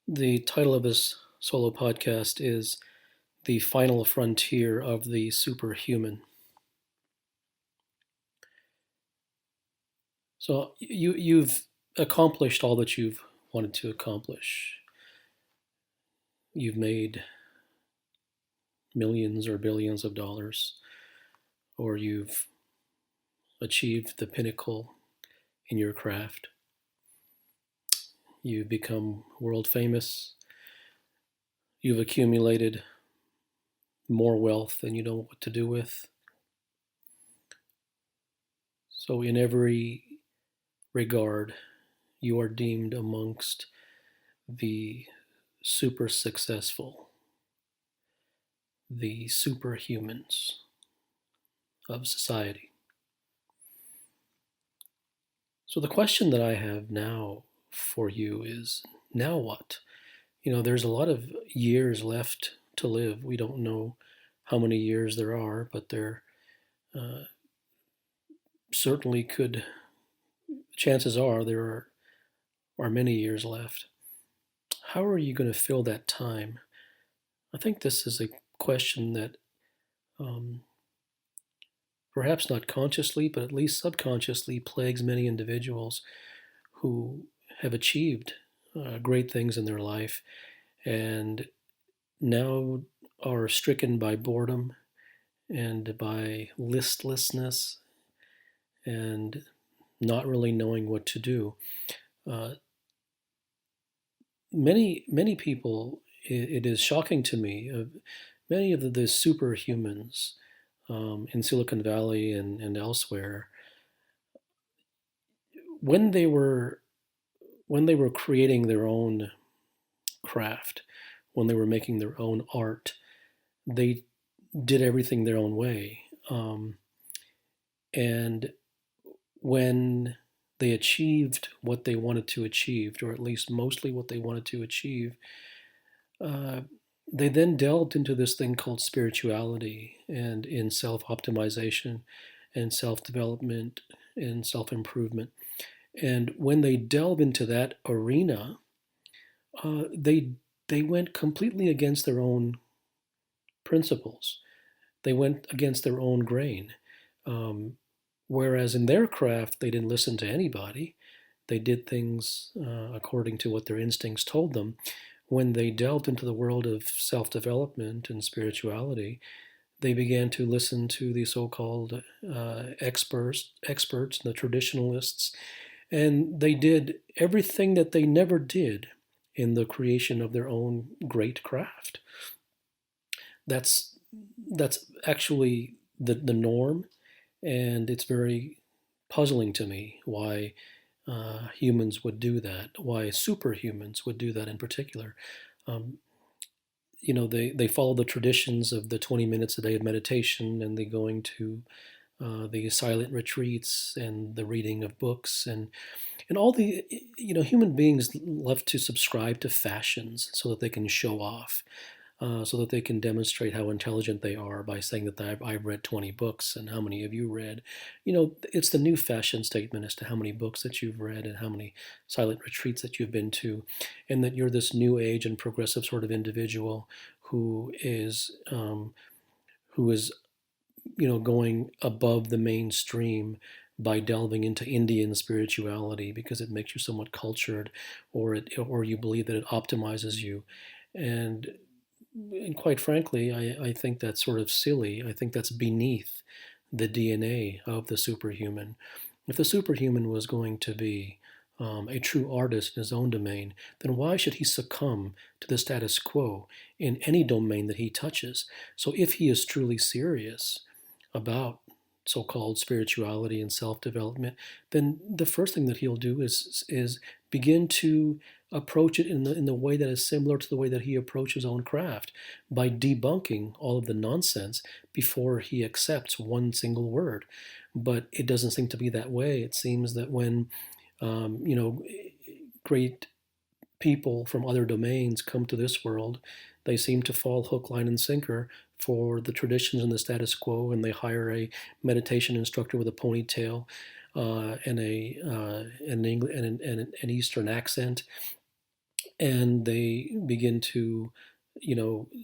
The title of this solo podcast is The Final Frontier of the Superhuman. So you've accomplished all that you've wanted to accomplish. You've made millions or billions of dollars, or you've achieved the pinnacle in your craft. You've become world famous. You've accumulated more wealth than you know what to do with. So, in every regard, you are deemed amongst the super successful, the superhumans of society. So, the question that I have now for you is now what? There's a lot of years left to live. We don't know how many years there are, but there uh, certainly could, chances are, are many years left. How are you going to fill that time? I think this is a question that um, perhaps not consciously, but at least subconsciously plagues many individuals who have achieved great things in their life and now are stricken by boredom and by listlessness and not really knowing what to do. Uh, many people, it is shocking to me, many of the superhumans in Silicon Valley and elsewhere, when they were when they were creating their own craft, when they were making their own art, they did everything their own way. And when they achieved what they wanted to achieve, or at least mostly what they wanted to achieve, uh, they then delved into this thing called spirituality and in self optimization and self development and self improvement. And when they delve into that arena, they went completely against their own principles. They went against their own grain. Um, Whereas in their craft, they didn't listen to anybody. They did things according to what their instincts told them. When they delved into the world of self development and spirituality, they began to listen to the so-called experts, the traditionalists, and they did everything that they never did in the creation of their own great craft. That's that's actually the norm, and it's very puzzling to me why humans would do that, why superhumans would do that in particular. Um, they follow the traditions of the 20 minutes a day of meditation and the going to the silent retreats and the reading of books and all the human beings love to subscribe to fashions so that they can show off, so that they can demonstrate how intelligent they are by saying that I've read 20 books and how many have you read. It's the new fashion statement as to how many books that you've read and how many silent retreats that you've been to, and that you're this new age and progressive sort of individual who is going above the mainstream by delving into Indian spirituality because it makes you somewhat cultured, or you believe that it optimizes you, and and quite frankly, I think that's sort of silly. I think that's beneath the DNA of the superhuman. If the superhuman was going to be a true artist in his own domain, then why should he succumb to the status quo in any domain that he touches? So if he is truly serious about so-called spirituality and self-development, then the first thing that he'll do is begin to approach it in the way that is similar to the way that he approaches his own craft, by debunking all of the nonsense before he accepts one single word. But it doesn't seem to be that way. It seems that when great people from other domains come to this world, they seem to fall hook, line, and sinker for the traditions and the status quo, and they hire a meditation instructor with a ponytail and an Eastern accent, and they begin to,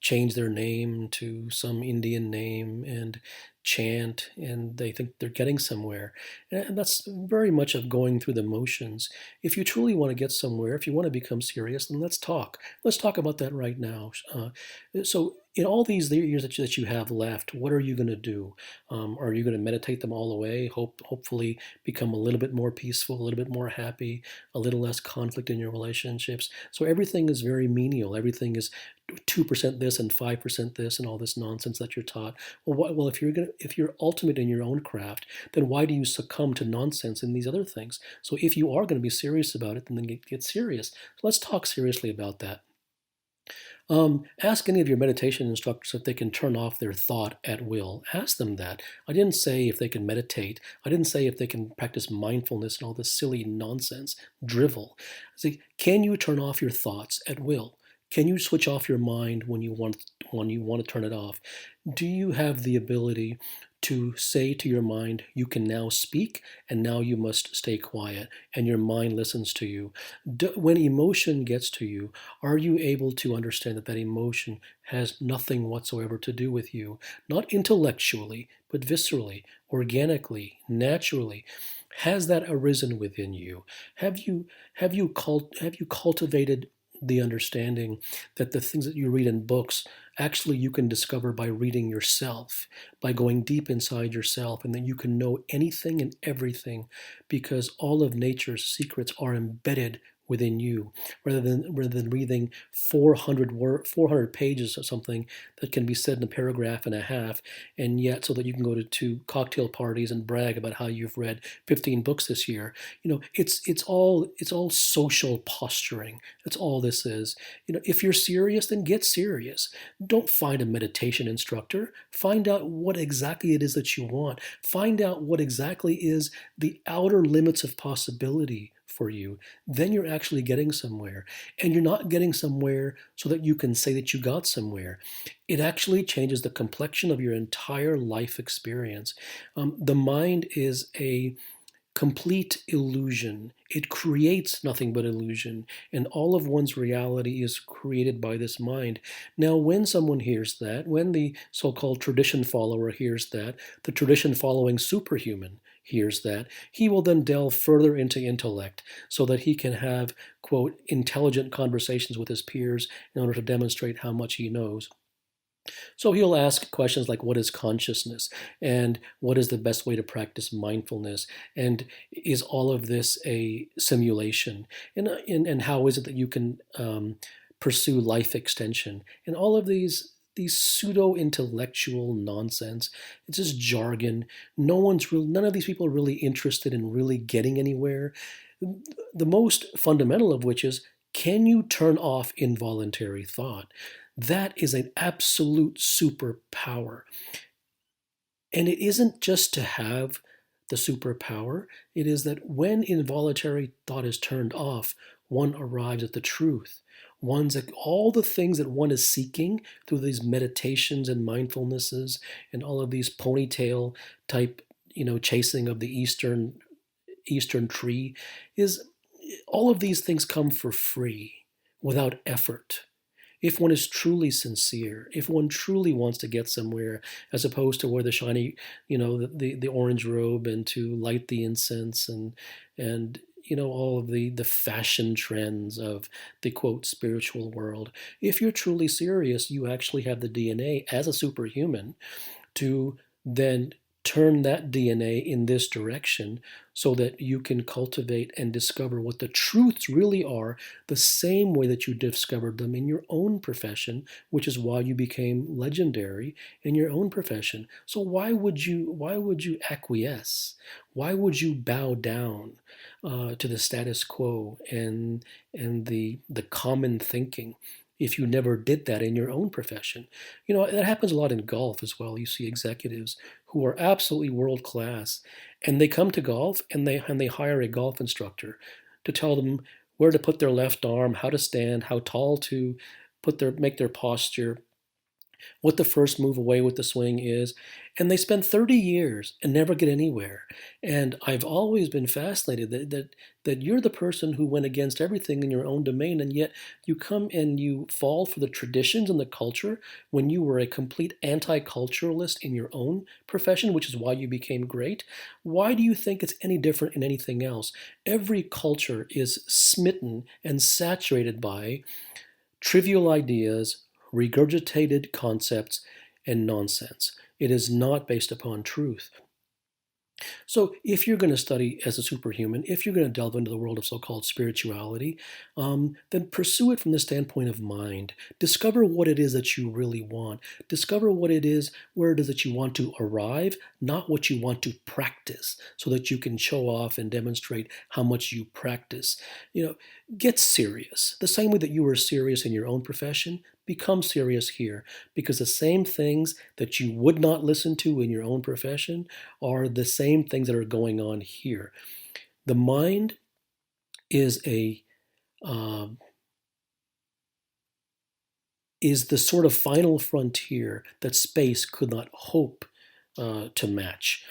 change their name to some Indian name and chant, and they think they're getting somewhere. And that's very much of going through the motions. If you truly want to get somewhere, if you want to become serious, then let's talk. Let's talk about that right now. So, in all these years that you have left, what are you going to do? Are you going to meditate them all away? Hopefully, become a little bit more peaceful, a little bit more happy, a little less conflict in your relationships. So everything is very menial. Everything is 2% this and 5% this and all this nonsense that you're taught. Well, if you're ultimate in your own craft, then why do you succumb to nonsense in these other things? So if you are going to be serious about it, then get serious. So let's talk seriously about that. Ask any of your meditation instructors if they can turn off their thought at will. Ask them that. I didn't say if they can meditate. I didn't say if they can practice mindfulness and all this silly nonsense, drivel. I say, can you turn off your thoughts at will? Can you switch off your mind when you want to turn it off? Do you have the ability to say to your mind, you can now speak and now you must stay quiet, and your mind listens to you? When emotion gets to you, are you able to understand that that emotion has nothing whatsoever to do with you? Not intellectually, but viscerally, organically, naturally. Has that arisen within you? Have you cultivated the understanding that the things that you read in books actually you can discover by reading yourself, by going deep inside yourself, and that you can know anything and everything because all of nature's secrets are embedded within you, rather than reading 400 pages of something that can be said in a paragraph and a half, and yet so that you can go to cocktail parties and brag about how you've read 15 books this year. It's all social posturing. That's all this is. If you're serious, then get serious. Don't find a meditation instructor. Find out what exactly it is that you want. Find out what exactly is the outer limits of possibility for you. Then you're actually getting somewhere. And you're not getting somewhere so that you can say that you got somewhere. It actually changes the complexion of your entire life experience. The mind is a complete illusion. It creates nothing but illusion, and all of one's reality is created by this mind. Now, when someone hears that, when the so called tradition follower hears that, the tradition following superhuman hears that, he will then delve further into intellect so that he can have, quote, intelligent conversations with his peers in order to demonstrate how much he knows. So he'll ask questions like, what is consciousness? And what is the best way to practice mindfulness? And is all of this a simulation? And how is it that you can pursue life extension? And all of these pseudo intellectual nonsense. It's just jargon. None of these people are really interested in really getting anywhere. The most fundamental of which is, can you turn off involuntary thought? That is an absolute superpower. And it isn't just to have the superpower, it is that when involuntary thought is turned off, one arrives at the truth. One's at all the things that one is seeking through these meditations and mindfulnesses and all of these ponytail type, chasing of the eastern tree, is all of these things come for free without effort. If one is truly sincere, if one truly wants to get somewhere, as opposed to wear the shiny, the orange robe and to light the incense and all of the fashion trends of the quote spiritual world. If you're truly serious, you actually have the DNA as a superhuman to then turn that DNA in this direction so that you can cultivate and discover what the truths really are the same way that you discovered them in your own profession, which is why you became legendary in your own profession. So why would you acquiesce? Why would you bow down to the status quo and the common thinking if you never did that in your own profession? That happens a lot in golf as well. You see executives who are absolutely world class, and they come to golf and they hire a golf instructor to tell them where to put their left arm, how to stand, how tall to make their posture. what the first move away with the swing is, and they spend 30 years and never get anywhere. And I've always been fascinated that you're the person who went against everything in your own domain, and yet you come and you fall for the traditions and the culture when you were a complete anti-culturalist in your own profession, which is why you became great. Why do you think it's any different in anything else? Every culture is smitten and saturated by trivial ideas, regurgitated concepts, and nonsense. It is not based upon truth. So, if you're going to study as a superhuman, if you're going to delve into the world of so called spirituality, then pursue it from the standpoint of mind. Discover what it is that you really want. Discover what it is, where it is that you want to arrive, not what you want to practice, so that you can show off and demonstrate how much you practice. Get serious. The same way that you were serious in your own profession, become serious here, because the same things that you would not listen to in your own profession are the same things that are going on here. The mind is is the sort of final frontier that space could not hope to match.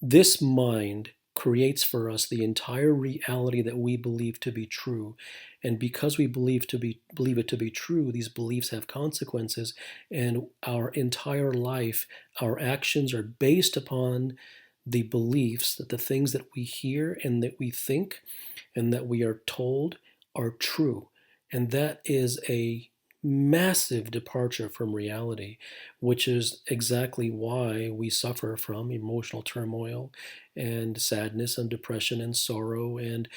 This mind creates for us the entire reality that we believe to be true. And because we believe it to be true, these beliefs have consequences, and our entire life, our actions are based upon the beliefs that the things that we hear and that we think and that we are told are true. And that is a massive departure from reality, which is exactly why we suffer from emotional turmoil and sadness and depression and sorrow and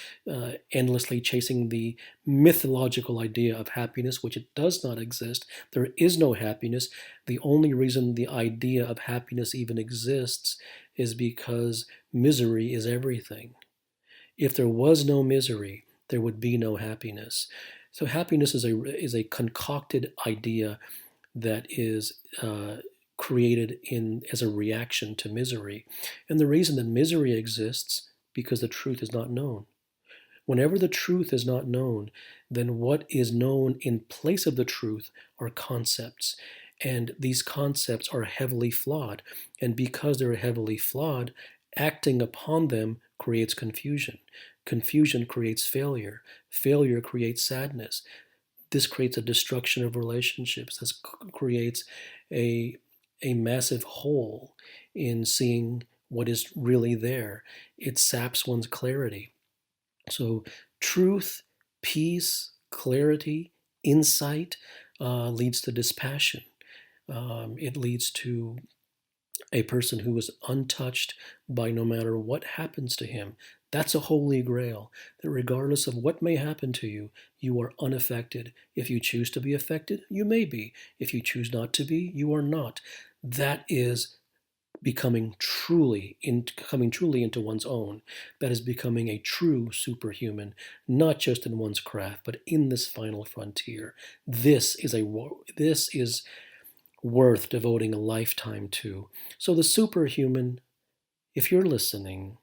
endlessly chasing the mythological idea of happiness, which it does not exist. There is no happiness. The only reason the idea of happiness even exists is because misery is everything. If there was no misery, there would be no happiness. So happiness is a concocted idea that is created as a reaction to misery. And the reason that misery exists because the truth is not known. Whenever the truth is not known, then what is known in place of the truth are concepts. And these concepts are heavily flawed. And because they're heavily flawed, acting upon them creates confusion. Confusion creates failure. Failure creates sadness. This creates a destruction of relationships. This creates a massive hole in seeing what is really there. It saps one's clarity. So, truth, peace, clarity, insight leads to dispassion. It leads to a person who is untouched by no matter what happens to him. That's a holy grail, that regardless of what may happen to you, you are unaffected. If you choose to be affected, you may be. If you choose not to be, you are not. That is coming truly into one's own. That is becoming a true superhuman, not just in one's craft, but in this final frontier. This is worth devoting a lifetime to. So the superhuman, if you're listening,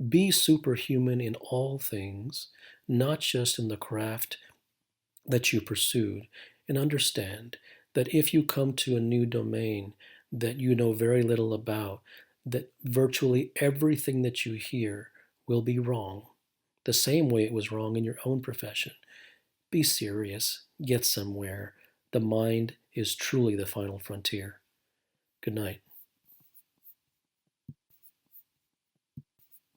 be superhuman in all things, not just in the craft that you pursued, and understand that if you come to a new domain that you know very little about, that virtually everything that you hear will be wrong, the same way it was wrong in your own profession. Be serious, get somewhere. The mind is truly the final frontier. Good night.